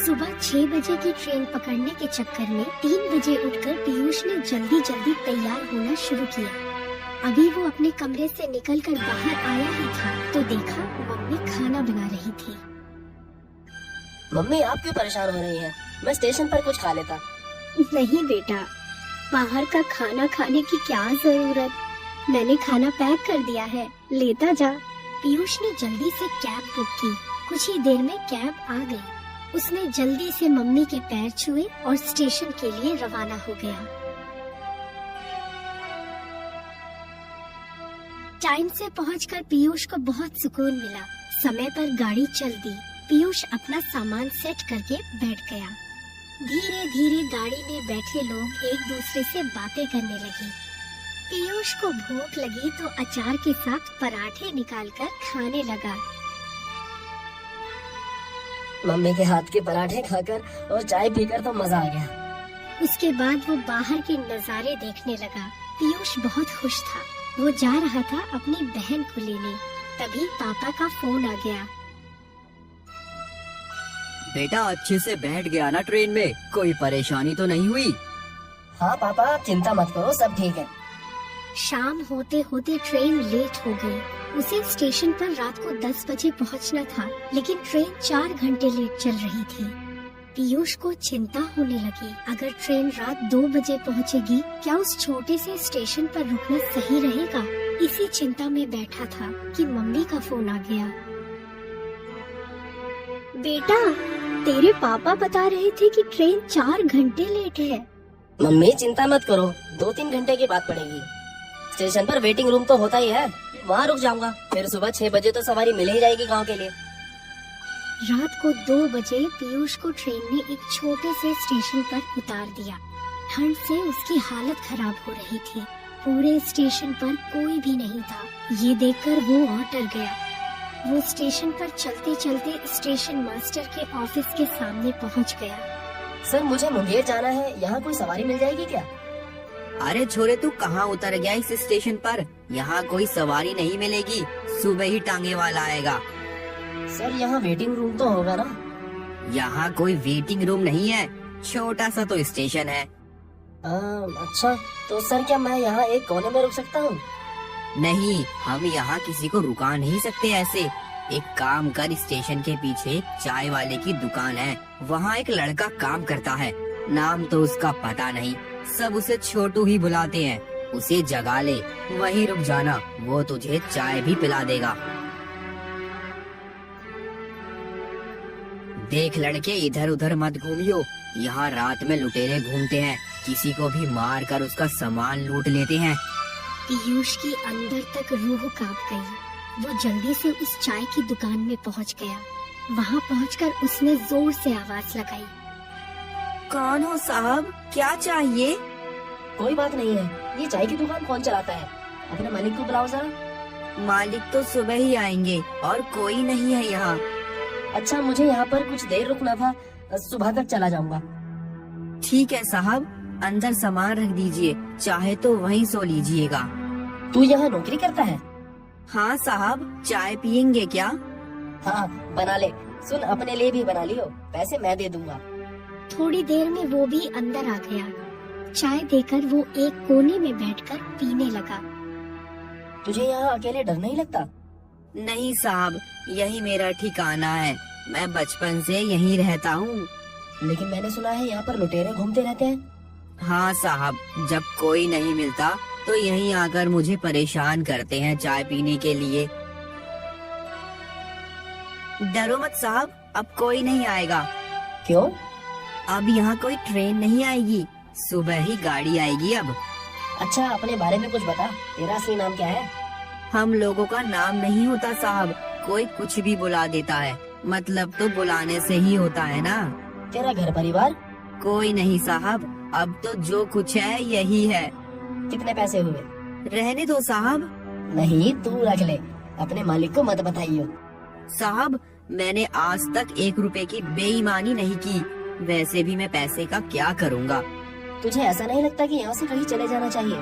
सुबह 6 बजे की ट्रेन पकड़ने के चक्कर में 3 बजे उठकर पीयूष ने जल्दी जल्दी तैयार होना शुरू किया। अभी वो अपने कमरे से निकलकर बाहर आया ही था तो देखा मम्मी खाना बना रही थी। मम्मी आप क्यों परेशान हो रही हैं? मैं स्टेशन पर कुछ खा लेता। नहीं बेटा, बाहर का खाना खाने की क्या जरूरत, मैंने खाना पैक कर दिया है, लेता जा। पीयूष ने जल्दी से कैब बुक की। कुछ ही देर में कैब आ गई। उसने जल्दी से मम्मी के पैर छुए और स्टेशन के लिए रवाना हो गया। टाइम से पहुंचकर पीयूष को बहुत सुकून मिला। समय पर गाड़ी चल दी। पीयूष अपना सामान सेट करके बैठ गया। धीरे धीरे गाड़ी में बैठे लोग एक दूसरे से बातें करने लगे। पीयूष को भूख लगी तो अचार के साथ पराठे निकालकर खाने लगा। मम्मी के हाथ के पराठे खाकर और चाय पीकर तो मजा आ गया। उसके बाद वो बाहर के नज़ारे देखने लगा। पीयूष बहुत खुश था। वो जा रहा था अपनी बहन को लेने। तभी पापा का फोन आ गया। बेटा अच्छे से बैठ गया ना ट्रेन में? कोई परेशानी तो नहीं हुई? हाँ पापा चिंता मत करो, सब ठीक है। शाम होते होते ट्रेन लेट हो गई। उसे स्टेशन पर रात को 10 बजे पहुंचना था, लेकिन ट्रेन 4 घंटे लेट चल रही थी। पीयूष को चिंता होने लगी। अगर ट्रेन रात 2 बजे पहुंचेगी, क्या उस छोटे से स्टेशन पर रुकना सही रहेगा? इसी चिंता में बैठा था कि मम्मी का फोन आ गया। बेटा, तेरे पापा बता रहे थे कि ट्रेन 4 घंटे लेट है। मम्मी चिंता मत करो, 2-3 घंटे की बात पड़ेगी। स्टेशन पर वेटिंग रूम तो होता ही है, वहाँ रुक जाऊंगा। फिर सुबह 6 बजे तो सवारी मिल ही जाएगी गांव के लिए। रात को 2 बजे पीयूष को ट्रेन ने एक छोटे से स्टेशन पर उतार दिया। ठंड से उसकी हालत खराब हो रही थी। पूरे स्टेशन पर कोई भी नहीं था। ये देखकर वो और डर गया। वो स्टेशन पर चलते चलते स्टेशन मास्टर के ऑफिस के सामने पहुंच गया। सर मुझे मुंगेर जाना है, यहाँ कोई सवारी मिल जाएगी क्या? अरे छोरे तू कहाँ उतर गया इस स्टेशन पर? यहाँ कोई सवारी नहीं मिलेगी, सुबह ही टांगे वाला आएगा। सर यहाँ वेटिंग रूम तो होगा ना? यहाँ कोई वेटिंग रूम नहीं है, छोटा सा तो स्टेशन है। अच्छा तो सर क्या मैं यहाँ एक कोने में रुक सकता हूँ? नहीं, हम यहाँ किसी को रुका नहीं सकते ऐसे। एक काम कर, स्टेशन के पीछे एक चाय वाले की दुकान है, वहाँ एक लड़का काम करता है। नाम तो उसका पता नहीं, सब उसे छोटू ही बुलाते हैं। उसे जगा ले, वहीं रुक जाना, वो तुझे चाय भी पिला देगा। देख लड़के, इधर उधर मत घूमियो, यहाँ रात में लुटेरे घूमते हैं, किसी को भी मार कर उसका सामान लूट लेते हैं। पीयूष की अंदर तक रूह कांप गई। वो जल्दी से उस चाय की दुकान में पहुंच गया। वहां पहुंचकर उसने जोर से आवाज लगाई। कौन हो साहब, क्या चाहिए? कोई बात नहीं है, ये चाय की दुकान कौन चलाता है? अपने मालिक को बुलाओ जरा। मालिक तो सुबह ही आएंगे और कोई नहीं है यहाँ। अच्छा मुझे यहाँ पर कुछ देर रुकना था, सुबह तक चला जाऊंगा। ठीक है साहब, अंदर सामान रख दीजिए, चाहे तो वहीं सो लीजिएगा। तू यहाँ नौकरी करता है? हाँ साहब, चाय पियेंगे क्या? हाँ बना ले। सुन अपने लिए भी बना लियो, पैसे मैं दे दूंगा। थोड़ी देर में वो भी अंदर आ गया। चाय देकर वो एक कोने में बैठकर पीने लगा। तुझे यहाँ अकेले डर नहीं लगता? नहीं साहब, यही मेरा ठिकाना है, मैं बचपन से यहीं रहता हूँ। लेकिन मैंने सुना है यहाँ पर लुटेरे घूमते रहते हैं। हाँ साहब, जब कोई नहीं मिलता तो यहीं आकर मुझे परेशान करते हैं चाय पीने के लिए। डरो मत साहब, अब कोई नहीं आएगा। क्यों? अब यहाँ कोई ट्रेन नहीं आएगी, सुबह ही गाड़ी आएगी अब। अच्छा अपने बारे में कुछ बता, तेरा असली नाम क्या है? हम लोगों का नाम नहीं होता साहब, कोई कुछ भी बुला देता है, मतलब तो बुलाने से ही होता है ना। तेरा घर परिवार? कोई नहीं साहब, अब तो जो कुछ है यही है। कितने पैसे हुए? रहने दो साहब। नहीं तू रख ले, अपने मालिक को मत बताइयो। साहब मैंने आज तक 1 रुपए की बेईमानी नहीं की, वैसे भी मैं पैसे का क्या करूँगा। तुझे ऐसा नहीं लगता कि यहाँ से कहीं चले जाना चाहिए?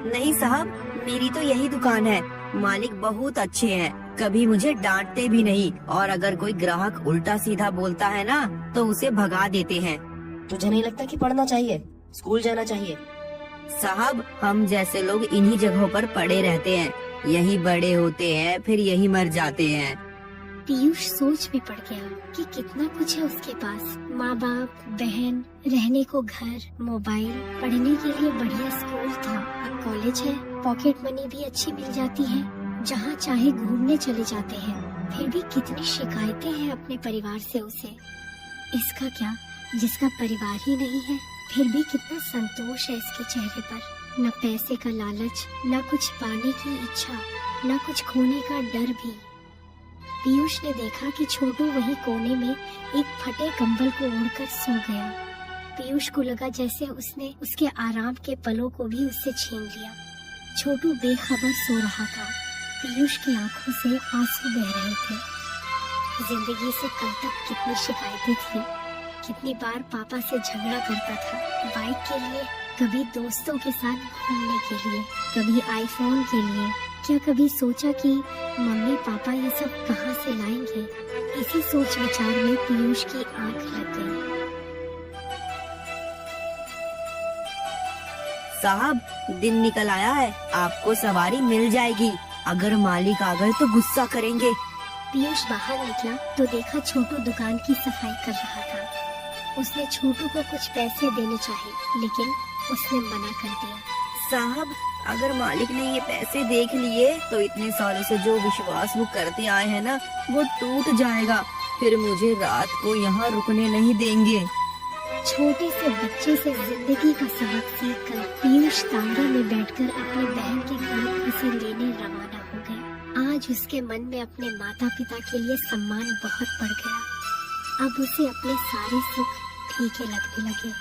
नहीं साहब, मेरी तो यही दुकान है, मालिक बहुत अच्छे हैं, कभी मुझे डांटते भी नहीं, और अगर कोई ग्राहक उल्टा सीधा बोलता है ना तो उसे भगा देते हैं। तुझे नहीं लगता कि पढ़ना चाहिए, स्कूल जाना चाहिए? साहब, हम जैसे लोग इन्हीं जगहों पर पड़े रहते हैं, यही बड़े होते हैं, फिर यही मर जाते हैं। पीयूष सोच में पड़ गया कि कितना कुछ है उसके पास, माँ बाप, बहन, रहने को घर, मोबाइल, पढ़ने के लिए बढ़िया स्कूल था, अब कॉलेज है, पॉकेट मनी भी अच्छी मिल जाती है, जहाँ चाहे घूमने चले जाते हैं। फिर भी कितनी शिकायतें हैं अपने परिवार से उसे। इसका क्या, जिसका परिवार ही नहीं है, फिर भी कितना संतोष है इसके चेहरे पर। न पैसे का लालच, न कुछ पाने की इच्छा, न कुछ खोने का डर भी। पीयूष ने देखा कि छोटू वही कोने में एक फटे कंबल को ओढ़कर सो गया। पीयूष को लगा जैसे उसने उसके आराम के पलों को भी उससे छीन लिया। छोटू बेखबर सो रहा था। पीयूष की आंखों से आंसू बह रहे थे। जिंदगी से कल तक कितनी शिकायतें थी, कितनी बार पापा से झगड़ा करता था, बाइक के लिए, कभी दोस्तों के साथ घूमने के लिए, कभी आईफोन के लिए। क्या कभी सोचा कि मम्मी पापा ये सब कहाँ से लाएंगे? इसी सोच विचार में पीयूष की आंख लग गई। साहब, दिन निकल आया है, आपको सवारी मिल जाएगी। अगर मालिक आ गए तो गुस्सा करेंगे। पीयूष बाहर निकला तो देखा छोटू दुकान की सफाई कर रहा था। उसने छोटू को कुछ पैसे देने चाहे, लेकिन उसने मना कर दिया। साहब, अगर मालिक ने ये पैसे देख लिए तो इतने सालों से जो विश्वास वो करते आए हैं ना, वो टूट जाएगा। फिर मुझे रात को यहाँ रुकने नहीं देंगे। छोटे से बच्चे से जिंदगी का सबक सीखकर पीयूष तांगा में बैठकर अपनी बहन के घर उसे लेने रवाना हो गया। आज उसके मन में अपने माता पिता के लिए सम्मान बहुत बढ़ गया। अब उसे अपने सारे सुख फीके लगने लगे।